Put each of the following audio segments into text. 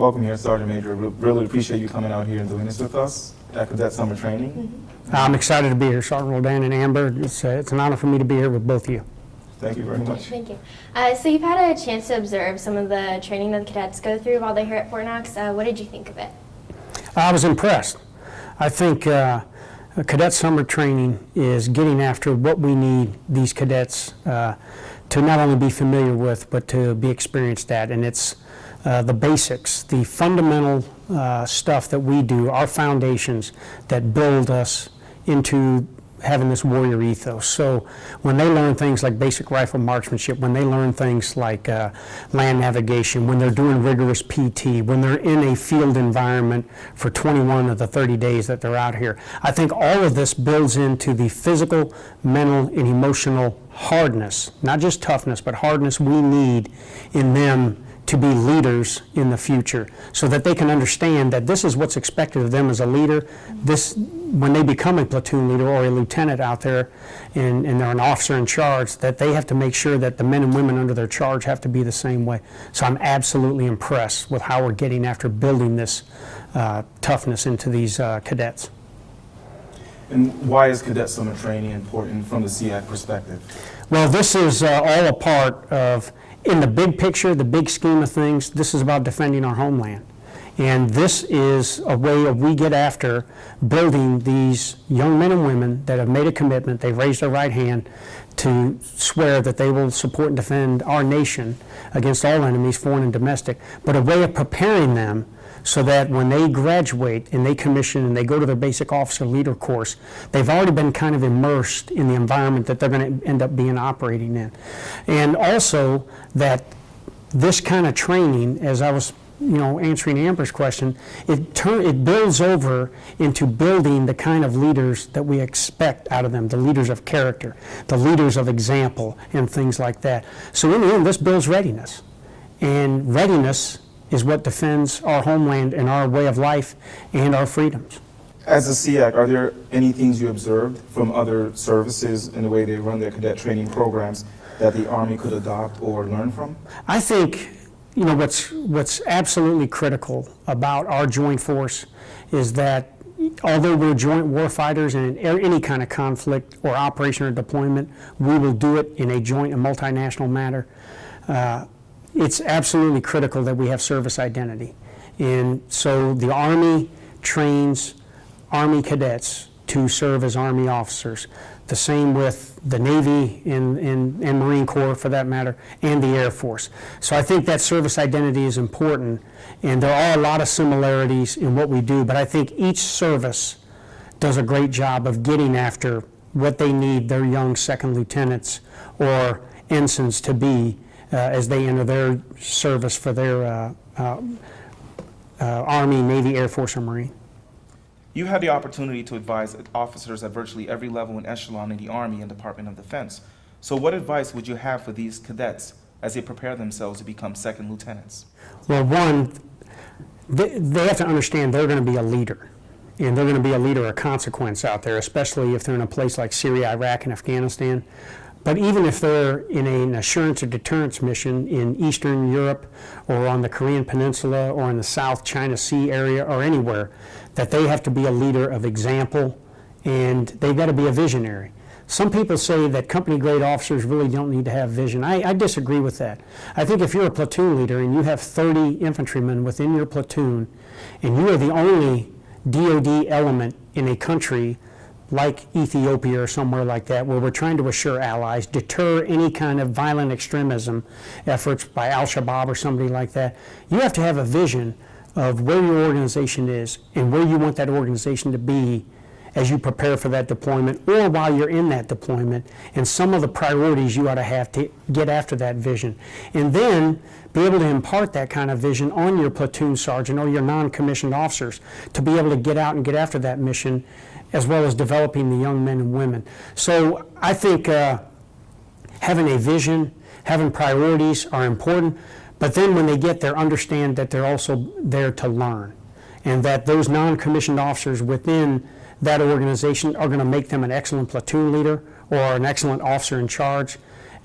welcome here, Sergeant Major. We really appreciate you coming out here and doing this with us at Cadet Summer Training. I'm excited to be here, Sergeant Roldan and Amber. It's an honor for me to be here with both of you. Thank you very much. Thank you. So you've had a chance to observe some of the training that the cadets go through while they're here at Fort Knox. What did you think of it? I was impressed. I think Cadet Summer Training is getting after what we need these cadets to not only be familiar with, but to be experienced at. And it's the basics, the fundamental stuff that we do, our foundations that build us into having this warrior ethos. So when they learn things like basic rifle marksmanship, when they learn things like land navigation, when they're doing rigorous PT, when they're in a field environment for 21 of the 30 days that they're out here, I think all of this builds into the physical, mental, and emotional hardness, not just toughness, but hardness we need in them to be leaders in the future, so that they can understand that this is what's expected of them as a leader. When they become a platoon leader or a lieutenant out there and they're an officer in charge, that they have to make sure that the men and women under their charge have to be the same way. So I'm absolutely impressed with how we're getting after building this toughness into these cadets. And why is Cadet Summer Training important from the SEAC perspective? Well, this is all a part of, in the big picture, the big scheme of things, this is about defending our homeland. And this is a way of we get after building these young men and women that have made a commitment, they've raised their right hand to swear that they will support and defend our nation against all enemies, foreign and domestic, but a way of preparing them so that when they graduate and they commission and they go to their basic officer leader course, they've already been kind of immersed in the environment that they're going to end up being operating in. And also that this kind of training, as I was answering Amber's question, it builds over into building the kind of leaders that we expect out of them, the leaders of character, the leaders of example, and things like that. So in the end, this builds readiness. And readiness is what defends our homeland and our way of life and our freedoms. As a SEAC, are there any things you observed from other services in the way they run their cadet training programs that the Army could adopt or learn from? I think what's absolutely critical about our joint force is that although we're joint war fighters in any kind of conflict or operation or deployment, we will do it in a joint and multinational manner. It's absolutely critical that we have service identity. And so the Army trains Army cadets to serve as Army officers. The same with the Navy and Marine Corps, for that matter, and the Air Force. So I think that service identity is important, and there are a lot of similarities in what we do, but I think each service does a great job of getting after what they need their young second lieutenants or ensigns to be as they enter their service for their Army, Navy, Air Force, or Marine. You had the opportunity to advise officers at virtually every level and echelon in the Army and Department of Defense. So what advice would you have for these cadets as they prepare themselves to become second lieutenants? Well, one, they have to understand they're going to be a leader. And they're going to be a leader of consequence out there, especially if they're in a place like Syria, Iraq, and Afghanistan. But even if they're in an assurance or deterrence mission in Eastern Europe or on the Korean Peninsula or in the South China Sea area or anywhere, that they have to be a leader of example, and they've got to be a visionary. Some people say that company-grade officers really don't need to have vision. I disagree with that. I think if you're a platoon leader and you have 30 infantrymen within your platoon, and you are the only DoD element in a country like Ethiopia or somewhere like that, where we're trying to assure allies, deter any kind of violent extremism efforts by Al-Shabaab or somebody like that, you have to have a vision of where your organization is and where you want that organization to be as you prepare for that deployment or while you're in that deployment, and some of the priorities you ought to have to get after that vision. And then be able to impart that kind of vision on your platoon sergeant or your non-commissioned officers to be able to get out and get after that mission, as well as developing the young men and women. So I think having a vision, having priorities are important, but then when they get there, understand that they're also there to learn, and that those non-commissioned officers within that organization are going to make them an excellent platoon leader or an excellent officer in charge,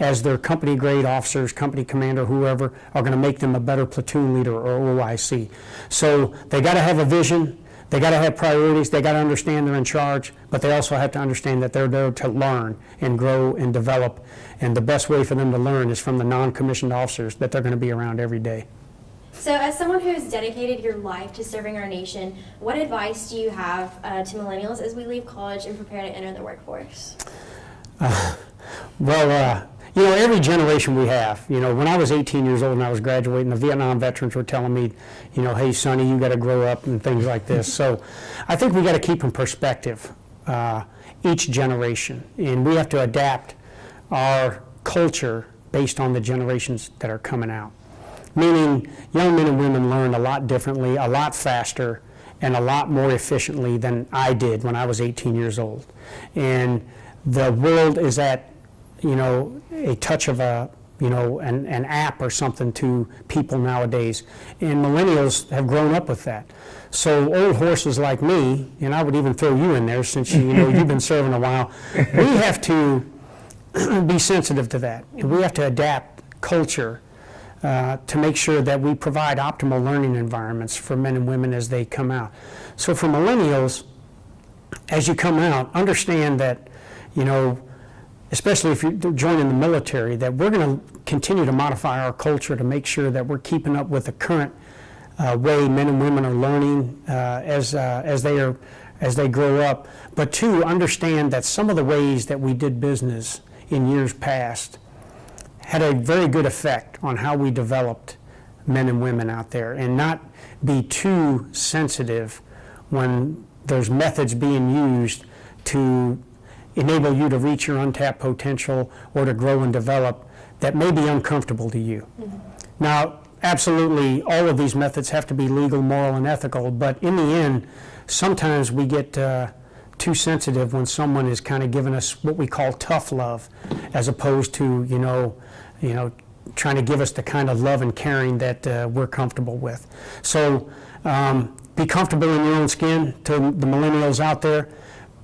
as their company grade officers, company commander, whoever, are going to make them a better platoon leader or OIC. So they got to have a vision, they got to have priorities, they got to understand they're in charge, but they also have to understand that they're there to learn and grow and develop. And the best way for them to learn is from the non-commissioned officers that they're going to be around every day. So, as someone who has dedicated your life to serving our nation, what advice do you have to millennials as we leave college and prepare to enter the workforce? Well, every generation we have, when I was 18 years old and I was graduating, the Vietnam veterans were telling me, hey, Sonny, you got to grow up and things like this. So I think we got to keep in perspective each generation, and we have to adapt our culture based on the generations that are coming out. Meaning, young men and women learn a lot differently, a lot faster, and a lot more efficiently than I did when I was 18 years old. And the world is at, a touch of an app or something to people nowadays. And millennials have grown up with that. So old horses like me, and I would even throw you in there since you've been serving a while, we have to be sensitive to that. And we have to adapt culture to make sure that we provide optimal learning environments for men and women as they come out. So for millennials, as you come out, understand that, especially if you're joining the military, that we're going to continue to modify our culture to make sure that we're keeping up with the current way men and women are learning as they grow up. But two, understand that some of the ways that we did business in years past had a very good effect on how we developed men and women out there, and not be too sensitive when there's methods being used to enable you to reach your untapped potential or to grow and develop that may be uncomfortable to you. Mm-hmm. Now, absolutely, all of these methods have to be legal, moral, and ethical, but in the end, sometimes we get too sensitive when someone is kind of giving us what we call tough love, as opposed to, trying to give us the kind of love and caring that we're comfortable with. So be comfortable in your own skin. To the millennials out there,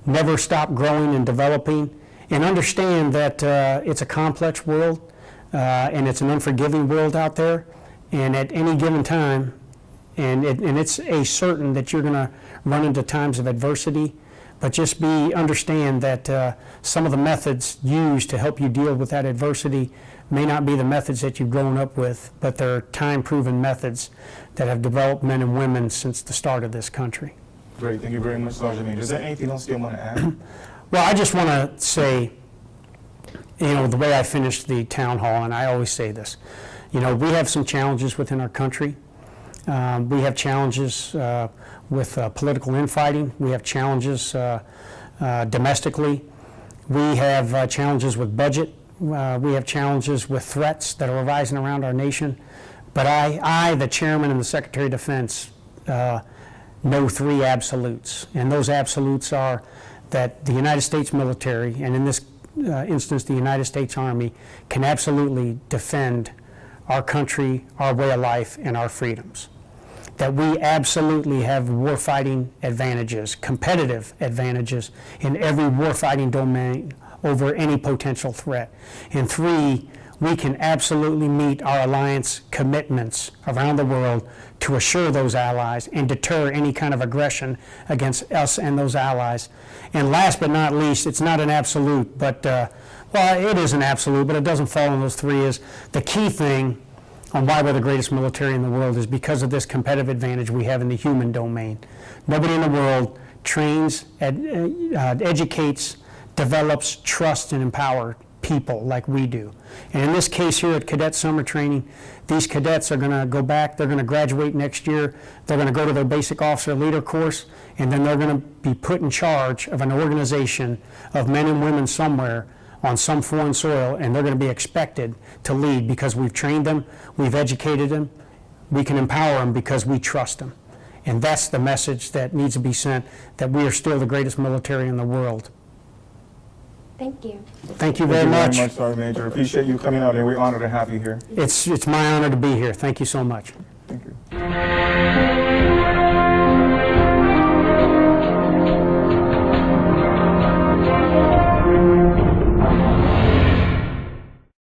never stop growing and developing, and understand that it's a complex world and it's an unforgiving world out there, and at any given time, and it's a certain that you're going to run into times of adversity, but just understand that some of the methods used to help you deal with that adversity may not be the methods that you've grown up with, but they're time-proven methods that have developed men and women since the start of this country. Great, thank you very much, Sergeant Major. Is there anything else you want to add? Well, I just want to say, the way I finished the town hall, and I always say this, we have some challenges within our country. We have challenges with political infighting. We have challenges domestically. We have challenges with budget. We have challenges with threats that are arising around our nation. But I, the chairman and the Secretary of Defense, know three absolutes. And those absolutes are that the United States military, and in this instance the United States Army, can absolutely defend our country, our way of life, and our freedoms. That we absolutely have warfighting advantages, competitive advantages in every warfighting domain over any potential threat. And three, we can absolutely meet our alliance commitments around the world to assure those allies and deter any kind of aggression against us and those allies. And last but not least, it's not an absolute, but it is an absolute, but it doesn't fall in those three, is the key thing on why we're the greatest military in the world is because of this competitive advantage we have in the human domain. Nobody in the world trains, educates, develops, trusts, and empowers people like we do. And in this case here at Cadet Summer Training, these cadets are going to go back, they're going to graduate next year, they're going to go to their basic officer leader course, and then they're going to be put in charge of an organization of men and women somewhere on some foreign soil, and they're going to be expected to lead because we've trained them, we've educated them, we can empower them because we trust them. And that's the message that needs to be sent, that we are still the greatest military in the world. Thank you. Thank you very much. Thank you very much, Sergeant Major. Appreciate you coming out, and we're honored to have you here. It's my honor to be here. Thank you so much. Thank you.